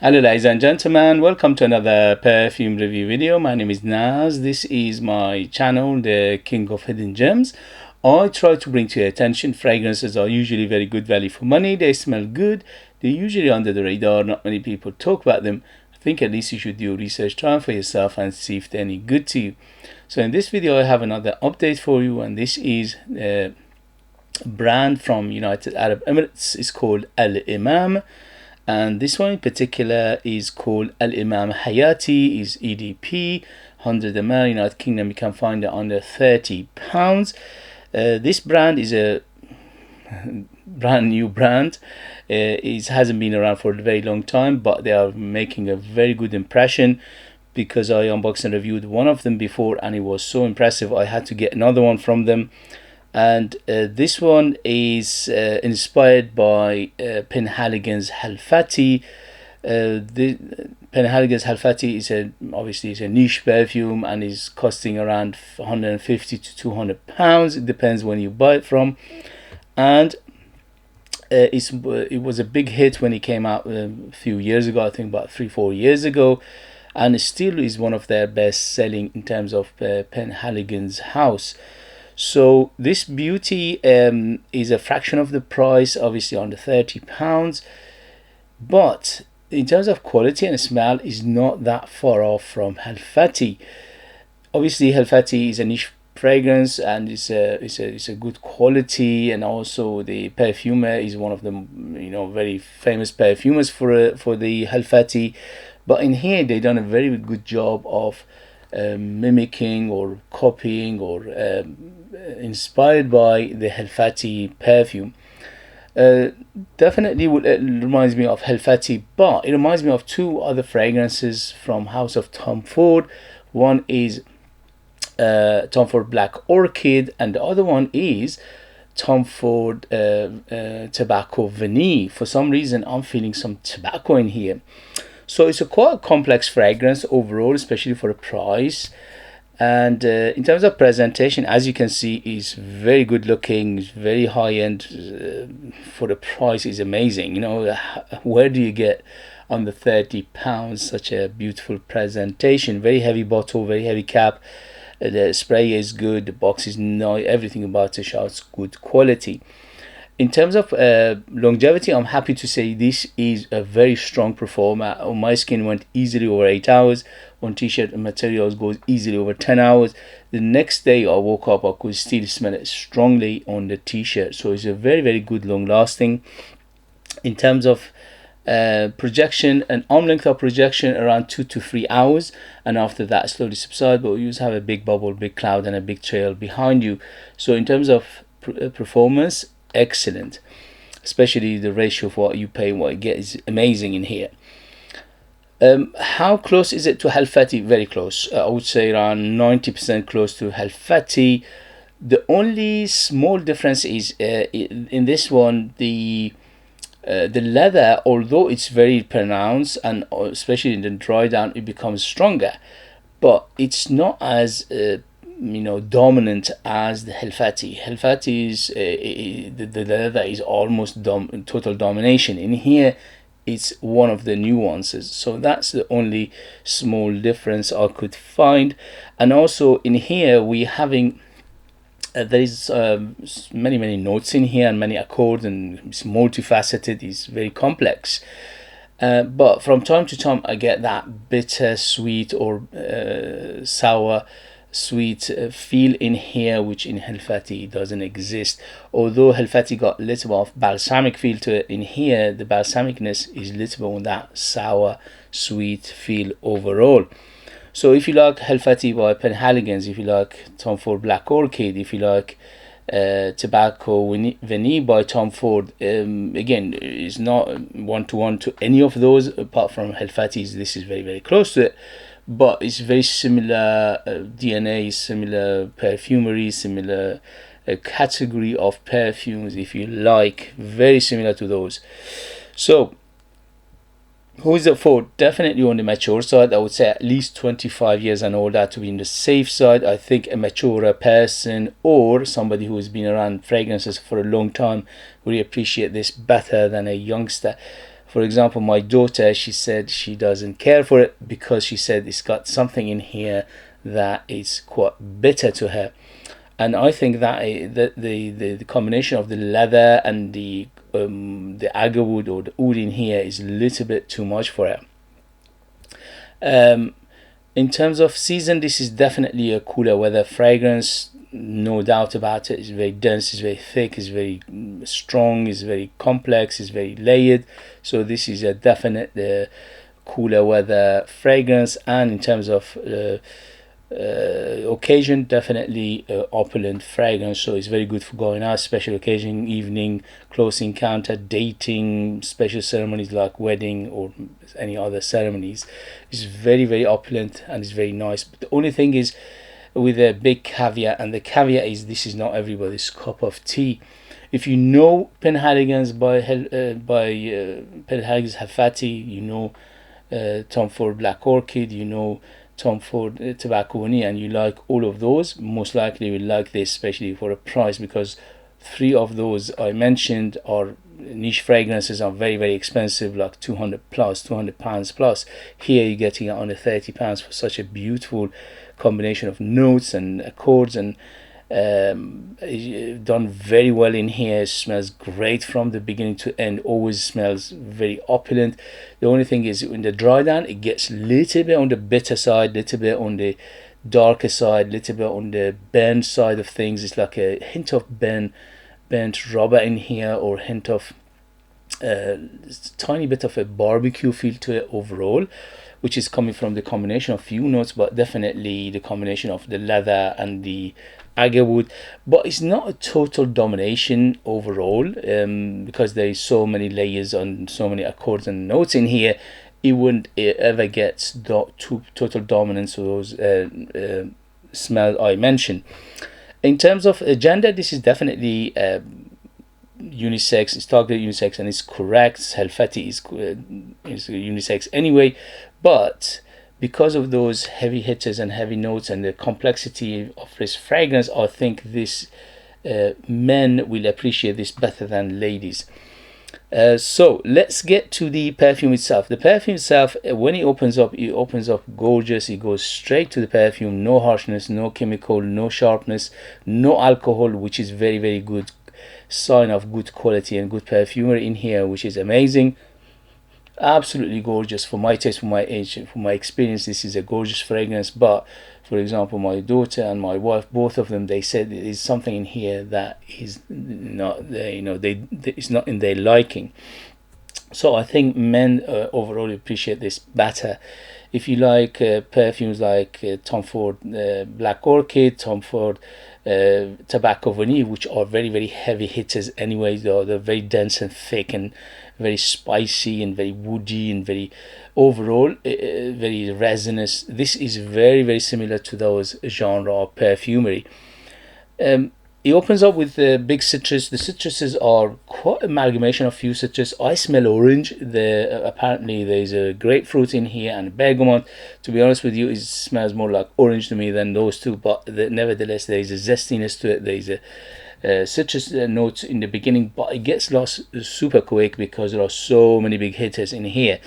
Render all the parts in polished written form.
Hello ladies and gentlemen, welcome to another perfume review video. My name is Naz. This is my channel, the King of Hidden Gems. I try to bring to your attention fragrances are usually very good value for money. They smell good. They're usually under the radar. Not many people talk about them. I think at least you should do research, try them for yourself and see if they're any good to you. So in this video I have another update for you, and this is a brand from United Arab Emirates. It's called Emam. And this one in particular is called Emam Hayati, is EDP 100ml. United Kingdom, you can find it under £30. This brand is a brand new brand. It hasn't been around for a very long time, but they are making a very good impression because I unboxed and reviewed one of them before and it was so impressive I had to get another one from them. And this one is inspired by Penhaligon's Halfeti. The Penhaligon's Halfeti is obviously it's a niche perfume and is costing around 150 to 200 pounds. It depends when you buy it from. And it was a big hit when it came out a few years ago. I think about 3-4 years ago, and it still is one of their best selling in terms of Penhaligon's house. So this beauty is a fraction of the price, obviously under £30, but in terms of quality and smell is not that far off from Halfeti. Obviously Halfeti is a niche fragrance and it's a good quality, and also the perfumer is one of the very famous perfumers for the Halfeti. But in here they done a very good job of mimicking or copying or inspired by the Halfeti perfume. Definitely it reminds me of Halfeti, but it reminds me of two other fragrances from House of Tom Ford. One is Tom Ford Black Orchid, and the other one is Tom Ford Tobacco Vanille. For some reason I'm feeling some tobacco in here. So it's a quite complex fragrance overall, especially for a price. And in terms of presentation, as you can see, is very good looking, very high end. For the price is amazing. Where do you get under £30 such a beautiful presentation? Very heavy bottle, very heavy cap. The spray is good, the box is nice, everything about it shouts good quality. In terms of longevity, I'm happy to say this is a very strong performer. On my skin went easily over 8 hours. On t-shirt and materials goes easily over 10 hours. The next day I woke up, I could still smell it strongly on the t-shirt. So it's a very, very good long lasting. In terms of projection, an arm length of projection around 2 to 3 hours, and after that slowly subside, but you have a big bubble, big cloud and a big trail behind you. So in terms of performance, excellent, especially the ratio of what you pay and what you get is amazing in here. How close is it to Halfeti? Very close. I would say around 90% close to Halfeti. The only small difference is in this one the leather, although it's very pronounced and especially in the dry down it becomes stronger, but it's not as dominant as the Halfeti. Halfeti is the leather is almost total domination. In here it's one of the nuances, so that's the only small difference I could find. And also in here we having there is many notes in here and many accords, and it's multifaceted, it's very complex. But from time to time I get that bitter sweet or sour sweet feel in here, which in Halfeti doesn't exist. Although Halfeti got a little bit of balsamic feel to it, in here the balsamicness is a little bit on that sour sweet feel overall. So if you like Halfeti by Penhaligon's, if you like Tom Ford Black Orchid, if you like Tobacco Vanille by Tom Ford, again it's not one-to-one to any of those apart from Halfeti's. This is very, very close to it, but it's very similar DNA, similar perfumery, similar category of perfumes, if you like, very similar to those. So who is it for? Definitely on the mature side. I would say at least 25 years and older to be in the safe side. I think a mature person or somebody who has been around fragrances for a long time will appreciate this better than a youngster. For example, my daughter, she said she doesn't care for it because she said it's got something in here that is quite bitter to her. And I think that the combination of the leather and the agarwood or the oud in here is a little bit too much for her. In terms of season, this is definitely a cooler weather fragrance, no doubt about it. It's very dense, it's very thick, it's very strong, it's very complex, it's very layered. So this is a definite cooler weather fragrance. And in terms of occasion, definitely opulent fragrance. So it's very good for going out, special occasion, evening, close encounter, dating, special ceremonies like wedding or any other ceremonies. It's very opulent and it's very nice. But the only thing is, with a big caveat, and the caveat is this is not everybody's cup of tea. If you know Penhaligon's by Penhaligon's Halfeti, you know Tom Ford Black Orchid, you know Tom Ford Tobacco Vanille, and you like all of those, most likely you will like this, especially for a price, because 3 of those I mentioned are niche fragrances, are very expensive, like 200 pounds plus. Here you're getting it under 30 pounds for such a beautiful combination of notes and accords, and done very well in here. It smells great from the beginning to end, always smells very opulent. The only thing is, in the dry down, it gets a little bit on the bitter side, little bit on the darker side, little bit on the burnt side of things. It's like a hint of burnt rubber in here, or hint of tiny bit of a barbecue feel to it overall, which is coming from the combination of few notes, but definitely the combination of the leather and the agarwood. But it's not a total domination overall, because there is so many layers and so many accords and notes in here. It wouldn't ever get total dominance of those smells I mentioned. In terms of gender, this is definitely unisex. It's targeted unisex, and it's correct. Halfeti is unisex anyway, but because of those heavy hitters and heavy notes and the complexity of this fragrance, I think this men will appreciate this better than ladies. So let's get to the perfume itself. The perfume itself, when it opens up gorgeous. It goes straight to the perfume, no harshness, no chemical, no sharpness, no alcohol, which is very good sign of good quality and good perfumery in here, which is amazing. Absolutely gorgeous for my taste, for my age, for my experience. This is a gorgeous fragrance. But for example, my daughter and my wife, both of them, they said there is something in here that is not there, it's not in their liking. So I think men overall appreciate this better. If you like perfumes like Tom Ford Black Orchid, Tom Ford Tobacco Vanille, which are very heavy hitters anyway, they're very dense and thick and very spicy and very woody and very overall very resinous. This is very similar to those genre of perfumery. It opens up with the big citrus. The citruses are quite amalgamation of few citrus. I smell orange. Apparently there's a grapefruit in here and bergamot. To be honest with you, it smells more like orange to me than those two, but nevertheless there is a zestiness to it. There is a citrus notes in the beginning, but it gets lost super quick because there are so many big hitters in here.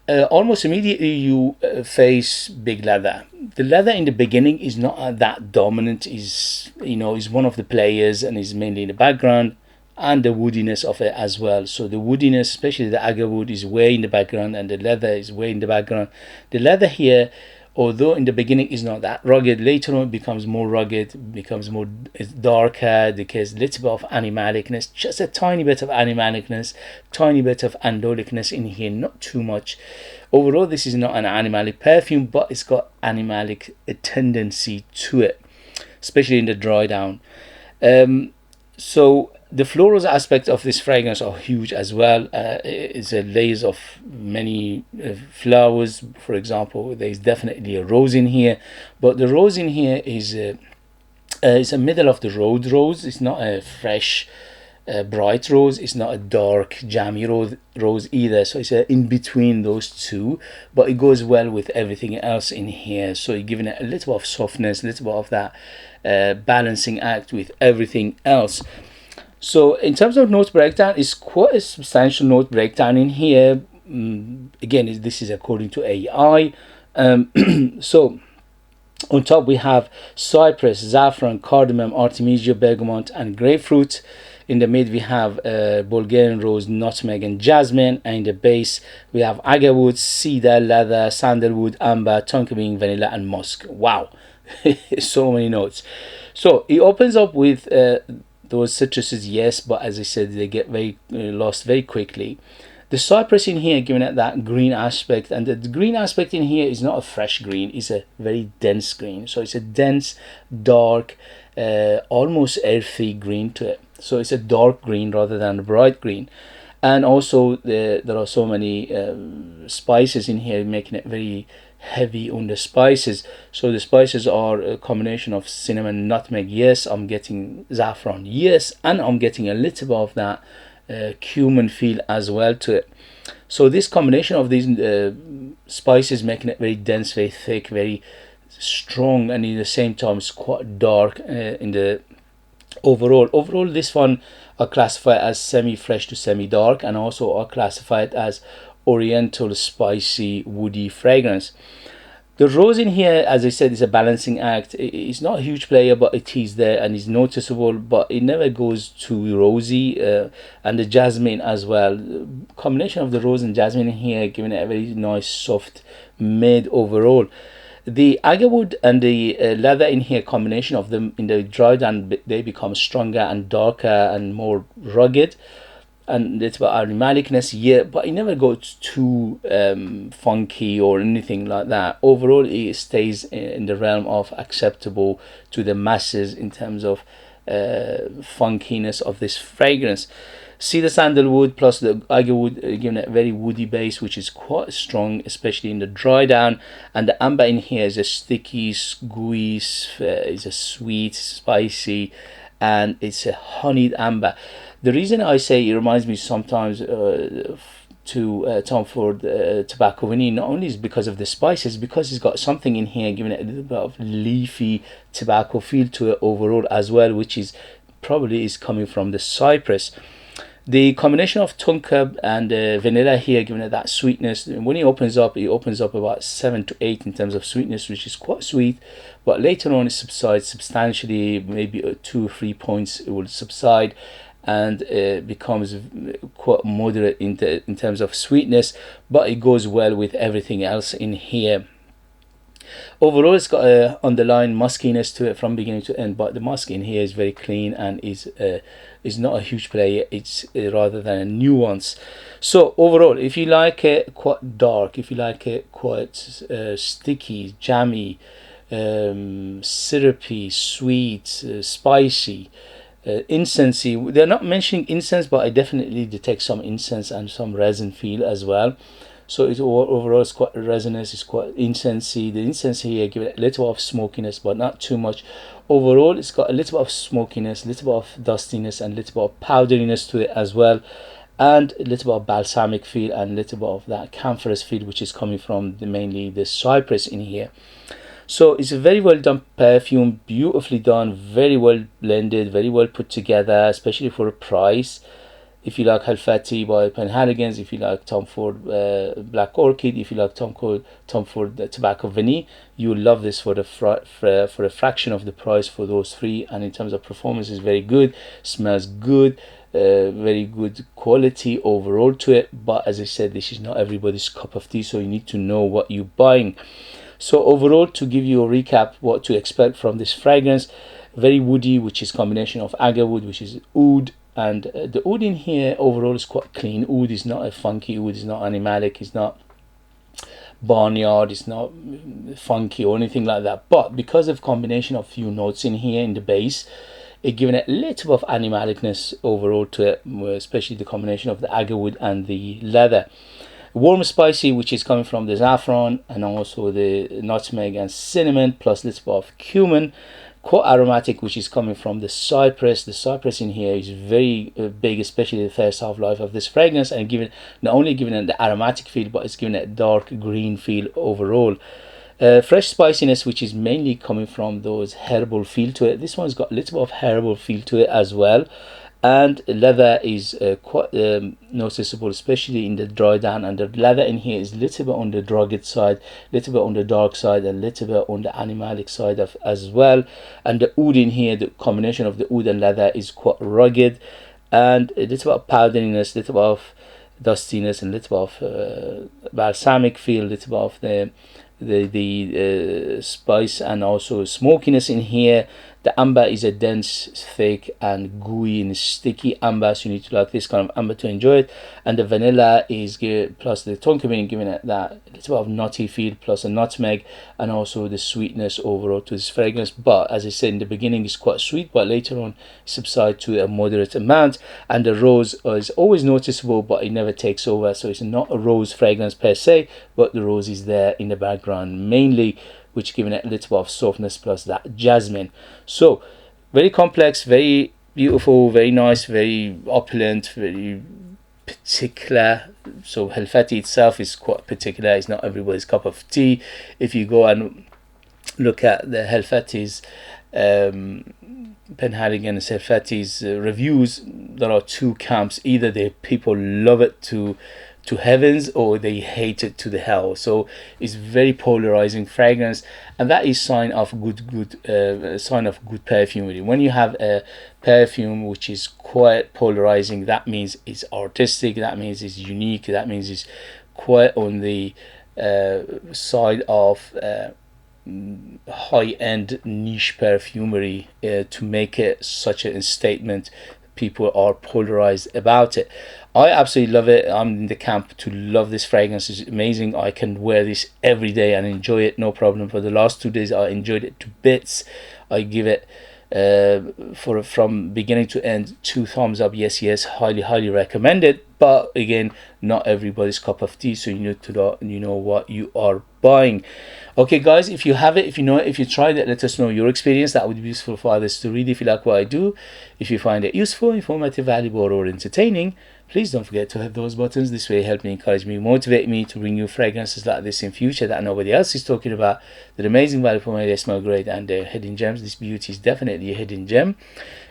Almost immediately you face big leather. The leather in the beginning is not that dominant, is one of the players and is mainly in the background, and the woodiness of it as well. So the woodiness, especially the agarwood, is way in the background, and the leather is way in the background. The leather here, although in the beginning is not that rugged, later on it becomes more rugged, becomes more darker. There's a little bit of animalicness, just a tiny bit of animalicness, tiny bit of andolicness in here, not too much. Overall, this is not an animalic perfume, but it's got animalic tendency to it, especially in the dry down. So the floral aspect of this fragrance are huge as well. It's a layers of many flowers. For example, there is definitely a rose in here, but the rose in here is it's a middle of the road rose. It's not a fresh bright rose. It's not a dark jammy rose either. So it's in between those two, but it goes well with everything else in here. So you're giving it a little bit of softness, a little bit of that balancing act with everything else. So in terms of note breakdown, it's quite a substantial note breakdown in here. Again, this is according to AI. So on top we have cypress, saffron, cardamom, artemisia, bergamot, and grapefruit. In the mid we have Bulgarian rose, nutmeg, and jasmine. And in the base we have agarwood, cedar, leather, sandalwood, amber, tonka bean, vanilla, and musk. Wow, so many notes. So it opens up with those citruses, yes, but as I said, they get very lost very quickly. The cypress in here giving it that green aspect, and the green aspect in here is not a fresh green, it's a very dense green. So it's a dense, dark, almost earthy green to it. So it's a dark green rather than a bright green. And also there are so many spices in here, making it very heavy on the spices. So the spices are a combination of cinnamon, nutmeg, yes, I'm getting saffron, yes, and I'm getting a little bit of that cumin feel as well to it. So this combination of these spices making it very dense, very thick, very strong, and at the same time it's quite dark in the overall this one I classify as semi-fresh to semi-dark, and also I classify it as oriental, spicy, woody fragrance. The rose in here, as I said, is a balancing act. It's not a huge player, but it is there and is noticeable, but it never goes too rosy. And the jasmine as well. Combination of the rose and jasmine in here, giving it a very nice, soft mid overall. The agarwood and the leather in here, combination of them in the dry down, they become stronger and darker and more rugged. And it's about aromaticness, yeah, but it never goes too funky or anything like that. Overall, it stays in the realm of acceptable to the masses in terms of funkiness of this fragrance. See the sandalwood plus the agarwood giving it a very woody base, which is quite strong, especially in the dry down. And the amber in here is a sticky, gooey, is a sweet, spicy, and it's a honeyed amber. The reason I say it reminds me sometimes to Tom Ford Tobacco Vanille, not only is because of the spices, because it's got something in here giving it a little bit of leafy tobacco feel to it overall as well, which is probably is coming from the cypress. The combination of tonka and vanilla here giving it that sweetness. When it opens up about 7 to 8 in terms of sweetness, which is quite sweet, but later on it subsides substantially, maybe 2 or 3 points it will subside, and becomes quite moderate in terms of sweetness, but it goes well with everything else in here. Overall, it's got a underlying muskiness to it from beginning to end, but the musk in here is very clean and is not a huge player. It's rather than a nuance. So overall, if you like it quite dark, if you like it quite sticky, jammy, syrupy, sweet, spicy, incensey. They're not mentioning incense, but I definitely detect some incense and some resin feel as well. So it's overall it's quite resinous, it's quite incensey. The incense here give it a little of smokiness, but not too much. Overall, it's got a little bit of smokiness, a little bit of dustiness, and a little bit of powderiness to it as well, and a little bit of balsamic feel and a little bit of that camphorous feel, which is coming from mainly the cypress in here. So it's a very well done perfume, beautifully done, very well blended, very well put together, especially for a price. If you like Halfeti by Penhaligon, if you like Tom Ford Black Orchid, if you like Tom Ford Tobacco Vanille, you will love this for a fraction of the price for those three. And in terms of performance, is very good, smells good, very good quality overall to it. But as I said, this is not everybody's cup of tea, so you need to know what you're buying. So overall, to give you a recap what to expect from this fragrance, very woody, which is combination of agarwood, which is oud, and the oud in here overall is quite clean. Oud is not a funky oud, it's not animalic, it's not barnyard, it's not funky or anything like that. But because of combination of few notes in here in the base, it giving it a little bit of animalicness overall to it, especially the combination of the agarwood and the leather. Warm spicy, which is coming from the saffron and also the nutmeg and cinnamon, plus a little bit of cumin. Quite aromatic, which is coming from the cypress. The cypress in here is very big, especially the first half life of this fragrance, and giving not only giving it the aromatic feel, but it's giving it a dark green feel overall. Fresh spiciness, which is mainly coming from those herbal feel to it. This one's got a little bit of herbal feel to it as well. And leather is quite noticeable, especially in the dry down, and the leather in here is a little bit on the rugged side, a little bit on the dark side, a little bit on the animalic side of as well. And the oud in here, the combination of the oud and leather, is quite rugged, and a little bit of powderiness, a little bit of dustiness, and a little bit of balsamic feel, a little bit of the spice and also smokiness in here. The amber is a dense, thick, and gooey and sticky amber, so you need to like this kind of amber to enjoy it. And the vanilla is plus the tonka giving it that little bit of nutty feel, plus a nutmeg, and also the sweetness overall to this fragrance. But as I said in the beginning, it's quite sweet, but later on subside to a moderate amount. And the rose is always noticeable, but it never takes over, so it's not a rose fragrance per se, but the rose is there in the background mainly, which giving it a little bit of softness plus that jasmine. So very complex, very beautiful, very nice, very opulent, very particular. So Halfeti itself is quite particular. It's not everybody's cup of tea. If you go and look at the Halfeti's Penhaligon and Halfeti's reviews, there are two camps. Either the people love it to heavens, or they hate it to the hell. So it's very polarizing fragrance, and that is sign of sign of good perfume. Really, when you have a perfume which is quite polarizing, that means it's artistic, that means it's unique, that means it's quite on the side of high-end niche perfumery to make it such a statement. People are polarized about it. I absolutely love it. I'm in the camp to love this fragrance. It's amazing. I can wear this every day and enjoy it, no problem. For the last 2 days I enjoyed it to bits. I give it from beginning to end 2 thumbs up. Yes, highly recommend it. But again, not everybody's cup of tea, so you need to know what you are buying. Okay guys, if you have it, if you know it, if you tried it, let us know your experience. That would be useful for others to read. If you like what I do, if you find it useful, informative, valuable, or entertaining, please don't forget to hit those buttons. This way help me, encourage me, motivate me to bring you fragrances like this in future that nobody else is talking about. They're amazing value for money, they smell great, and they're hidden gems. This beauty is definitely a hidden gem.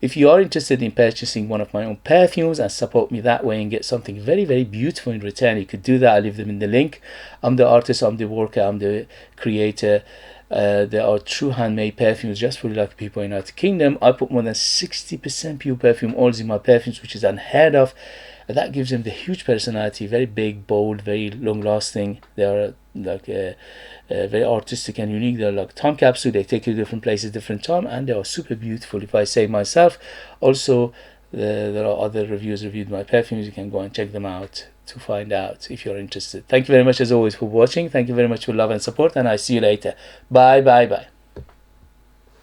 If you are interested in purchasing one of my own perfumes and support me that way and get something very beautiful in return, you could do that. I'll leave them in the link. I'm the artist, I'm the worker, I'm the creator. There are true handmade perfumes just for the lucky people in the United Kingdom. I put more than 60% pure perfume oils in my perfumes, which is unheard of. That gives them the huge personality, very big, bold, very long lasting. They are like very artistic and unique. They're like time capsule. They take you to different places, different time, and they are super beautiful, if I say myself. Also, there are other reviews reviewed my perfumes. You can go and check them out to find out if you're interested. Thank you very much as always for watching. Thank you very much for love and support, and I see you later. Bye.